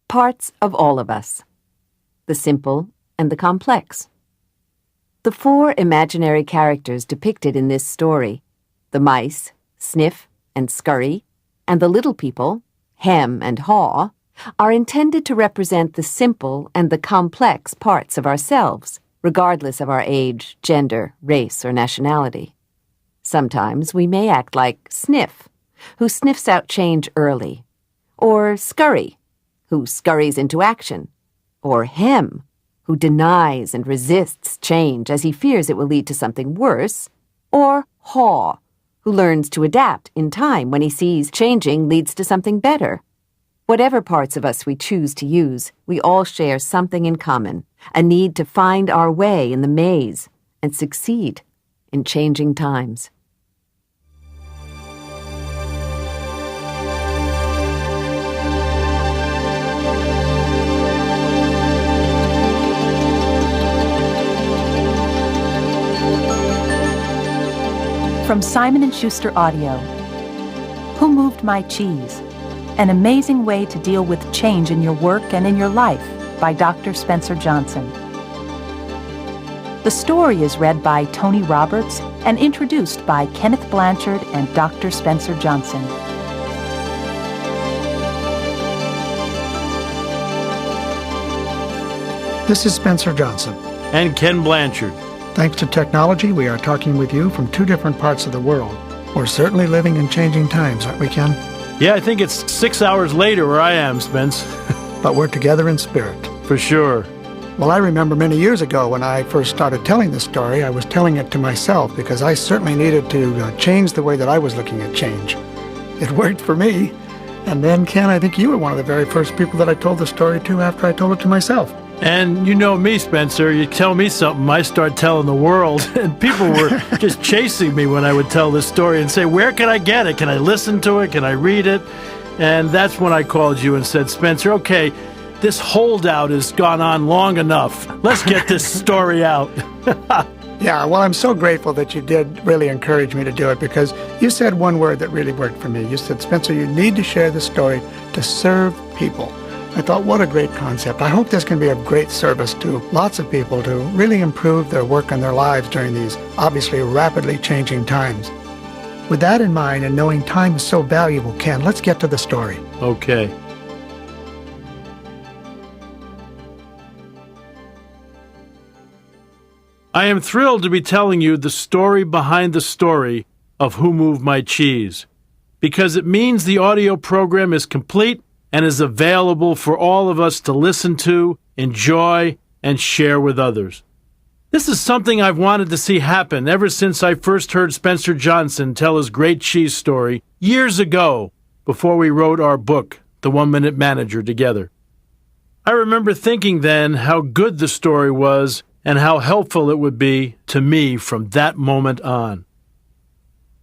Parts of all of us. The simple and the complex. The four imaginary characters depicted in this story, the mice, Sniff and Scurry, and the little people, Hem and Haw, are intended to represent the simple and the complex parts of ourselves, regardless of our age, gender, race, or nationality. Sometimes we may act like Sniff, who sniffs out change early, or Scurry, who scurries into action, or Hem, who denies and resists change as he fears it will lead to something worse, or Haw, who learns to adapt in time when he sees changing leads to something better. Whatever parts of us we choose to use, we all share something in common, a need to find our way in the maze and succeed in changing times. From Simon & Schuster Audio, Who Moved My Cheese? An amazing way to deal with change in your work and in your life, by Dr. Spencer Johnson. The story is read by Tony Roberts and introduced by Kenneth Blanchard and Dr. Spencer Johnson. This is Spencer Johnson. And Ken Blanchard. Thanks to technology, we are talking with you from two different parts of the world. We're certainly living in changing times, aren't we, Ken? Yeah, I think it's 6 hours later where I am, Spence. But we're together in spirit. For sure. Well, I remember many years ago when I first started telling this story, I was telling it to myself because I certainly needed to change the way that I was looking at change. It worked for me. And then, Ken, I think you were one of the very first people that I told the story to after I told it to myself. And you know me, Spencer, you tell me something, I start telling the world, and people were just chasing me when I would tell this story and say, where can I get it? Can I listen to it? Can I read it? And that's when I called you and said, Spencer, okay, this holdout has gone on long enough. Let's get this story out. Yeah, well, I'm so grateful that you did really encourage me to do it because you said one word that really worked for me. You said, Spencer, you need to share the story to serve people. I thought, what a great concept. I hope this can be of great service to lots of people to really improve their work and their lives during these obviously rapidly changing times. With that in mind and knowing time is so valuable, Ken, let's get to the story. Okay. I am thrilled to be telling you the story behind the story of Who Moved My Cheese, because it means the audio program is complete and is available for all of us to listen to, enjoy, and share with others. This is something I've wanted to see happen ever since I first heard Spencer Johnson tell his great cheese story years ago, before we wrote our book, The 1 Minute Manager, together. I remember thinking then how good the story was and how helpful it would be to me from that moment on.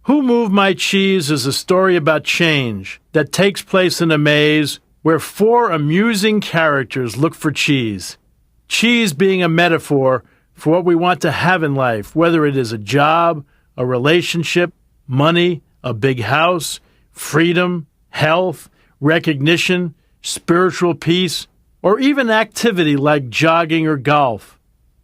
Who Moved My Cheese is a story about change that takes place in a maze where four amusing characters look for cheese. Cheese being a metaphor for what we want to have in life, whether it is a job, a relationship, money, a big house, freedom, health, recognition, spiritual peace, or even activity like jogging or golf.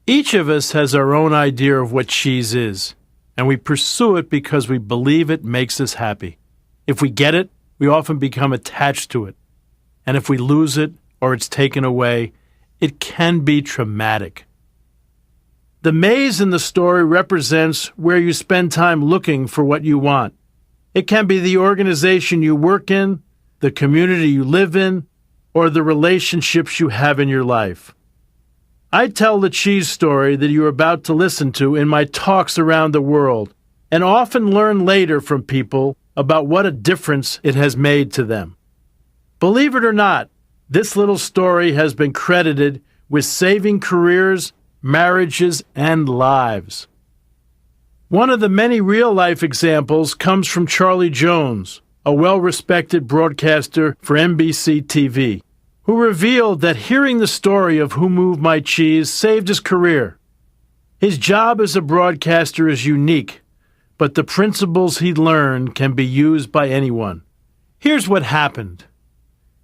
Each of us has our own idea of what cheese is, and we pursue it because we believe it makes us happy. If we get it, we often become attached to it. And if we lose it or it's taken away, it can be traumatic. The maze in the story represents where you spend time looking for what you want. It can be the organization you work in, the community you live in, or the relationships you have in your life. I tell the cheese story that you're about to listen to in my talks around the world, and often learn later from people about what a difference it has made to them. Believe it or not, this little story has been credited with saving careers, marriages, and lives. One of the many real-life examples comes from Charlie Jones, a well-respected broadcaster for NBC TV, who revealed that hearing the story of Who Moved My Cheese saved his career. His job as a broadcaster is unique, but the principles he learned can be used by anyone. Here's what happened.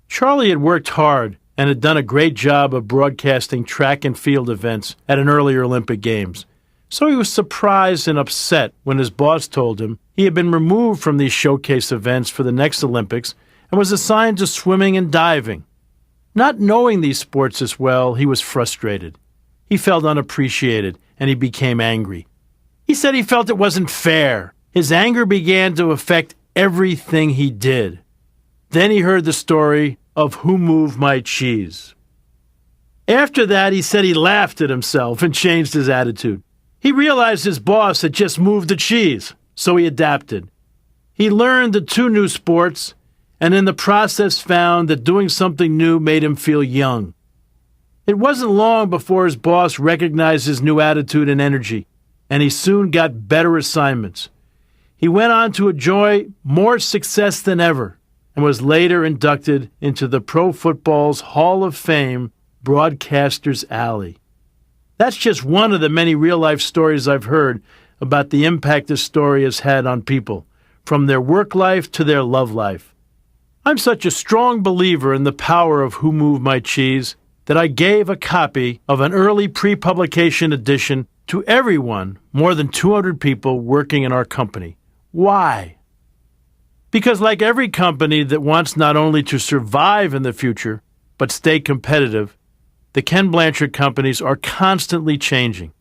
Charlie had worked hard and had done a great job of broadcasting track and field events at an earlier Olympic Games. So he was surprised and upset when his boss told him he had been removed from these showcase events for the next Olympics and was assigned to swimming and diving. Not knowing these sports as well, he was frustrated. He felt unappreciated, and he became angry. He said he felt it wasn't fair. His anger began to affect everything he did. Then he heard the story of Who Moved My Cheese. After that, he said he laughed at himself and changed his attitude. He realized his boss had just moved the cheese, so he adapted. He learned the 2 new sports, and in the process found that doing something new made him feel young. It wasn't long before his boss recognized his new attitude and energy, and he soon got better assignments. He went on to enjoy more success than ever and was later inducted into the Pro Football's Hall of Fame Broadcasters Alley. That's just one of the many real-life stories I've heard about the impact this story has had on people, from their work life to their love life. I'm such a strong believer in the power of Who Moved My Cheese that I gave a copy of an early pre-publication edition to everyone, more than 200 people working in our company. Why? Because like every company that wants not only to survive in the future, but stay competitive, the Ken Blanchard companies are constantly changing.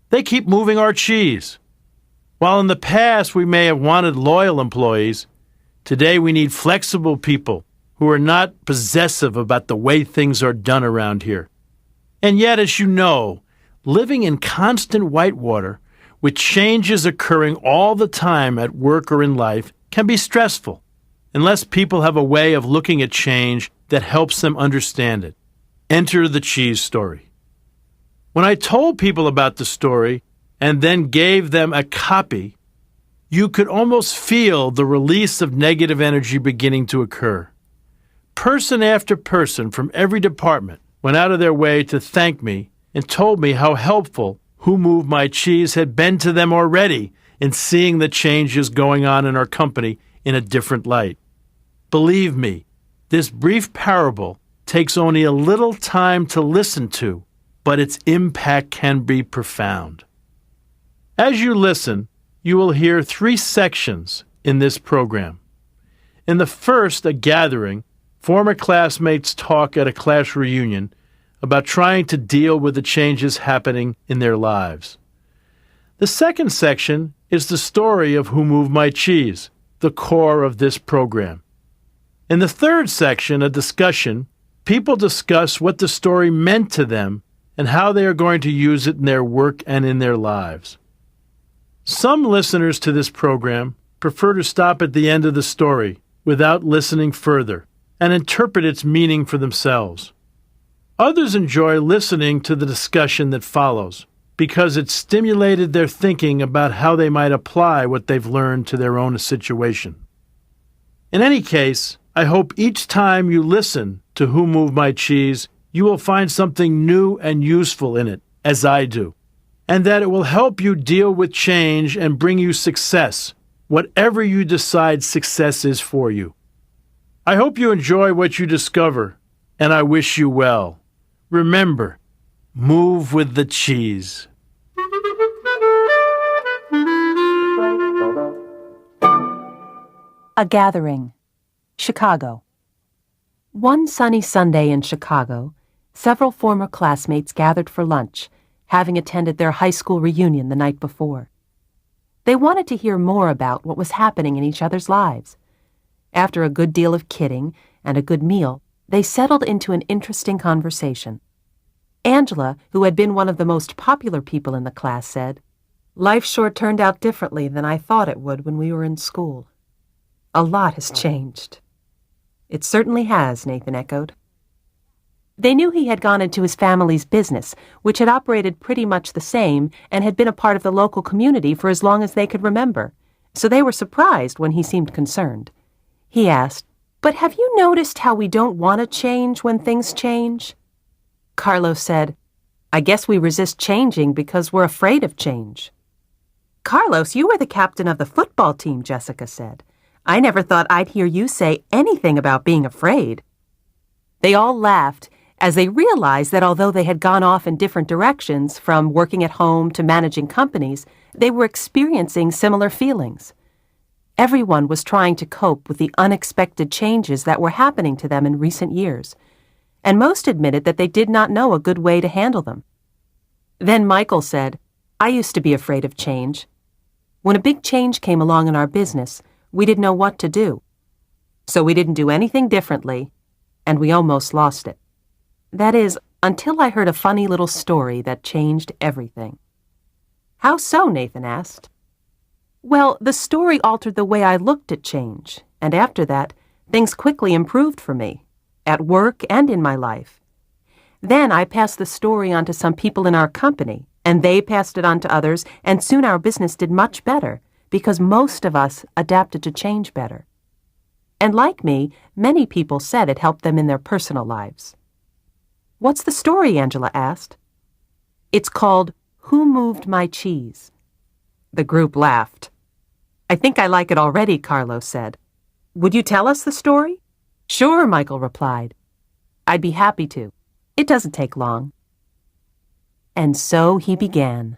They keep moving our cheese. While in the past we may have wanted loyal employees, today we need flexible people who are not possessive about the way things are done around here. And yet, as you know, living in constant whitewater, with changes occurring all the time at work or in life, can be stressful, unless people have a way of looking at change that helps them understand it. Enter the cheese story. When I told people about the story and then gave them a copy, you could almost feel the release of negative energy beginning to occur. Person after person from every department went out of their way to thank me and told me how helpful Who Moved My Cheese had been to them already in seeing the changes going on in our company in a different light. Believe me, this brief parable takes only a little time to listen to, but its impact can be profound. As you listen, you will hear 3 sections in this program. In the first, a gathering, former classmates talk at a class reunion about trying to deal with the changes happening in their lives. The second section is the story of Who Moved My Cheese, the core of this program. In the third section, a discussion, people discuss what the story meant to them and how they are going to use it in their work and in their lives. Some listeners to this program prefer to stop at the end of the story without listening further and interpret its meaning for themselves. Others enjoy listening to the discussion that follows because it stimulated their thinking about how they might apply what they've learned to their own situation. In any case, I hope each time you listen to Who Moved My Cheese, you will find something new and useful in it, as I do, and that it will help you deal with change and bring you success, whatever you decide success is for you. I hope you enjoy what you discover, and I wish you well. Remember, move with the cheese. A gathering. Chicago. One sunny Sunday in Chicago, several former classmates gathered for lunch, having attended their high school reunion the night before. They wanted to hear more about what was happening in each other's lives. After a good deal of kidding and a good meal, they settled into an interesting conversation. Angela, who had been one of the most popular people in the class, said, "Life sure turned out differently than I thought it would when we were in school. A lot has changed." "It certainly has," Nathan echoed. They knew he had gone into his family's business, which had operated pretty much the same and had been a part of the local community for as long as they could remember, so they were surprised when he seemed concerned. He asked, "But have you noticed how we don't want to change when things change?" Carlos said, "I guess we resist changing because we're afraid of change." "Carlos, you were the captain of the football team," Jessica said. "I never thought I'd hear you say anything about being afraid." They all laughed, as they realized that although they had gone off in different directions, from working at home to managing companies, they were experiencing similar feelings. Everyone was trying to cope with the unexpected changes that were happening to them in recent years, and most admitted that they did not know a good way to handle them. Then Michael said, "I used to be afraid of change. When a big change came along in our business, we didn't know what to do. So we didn't do anything differently, and we almost lost it. That is, until I heard a funny little story that changed everything." "How so?" Nathan asked. "Well, the story altered the way I looked at change, and after that, things quickly improved for me, at work and in my life. Then I passed the story on to some people in our company, and they passed it on to others, and soon our business did much better, because most of us adapted to change better. And like me, many people said it helped them in their personal lives." "What's the story?" Angela asked. "It's called 1.Who.Moved.My.Cheese." The group laughed. "I think I like it already," Carlos said. "Would you tell us the story?" "Sure," Michael replied. "I'd be happy to. It doesn't take long." And so he began.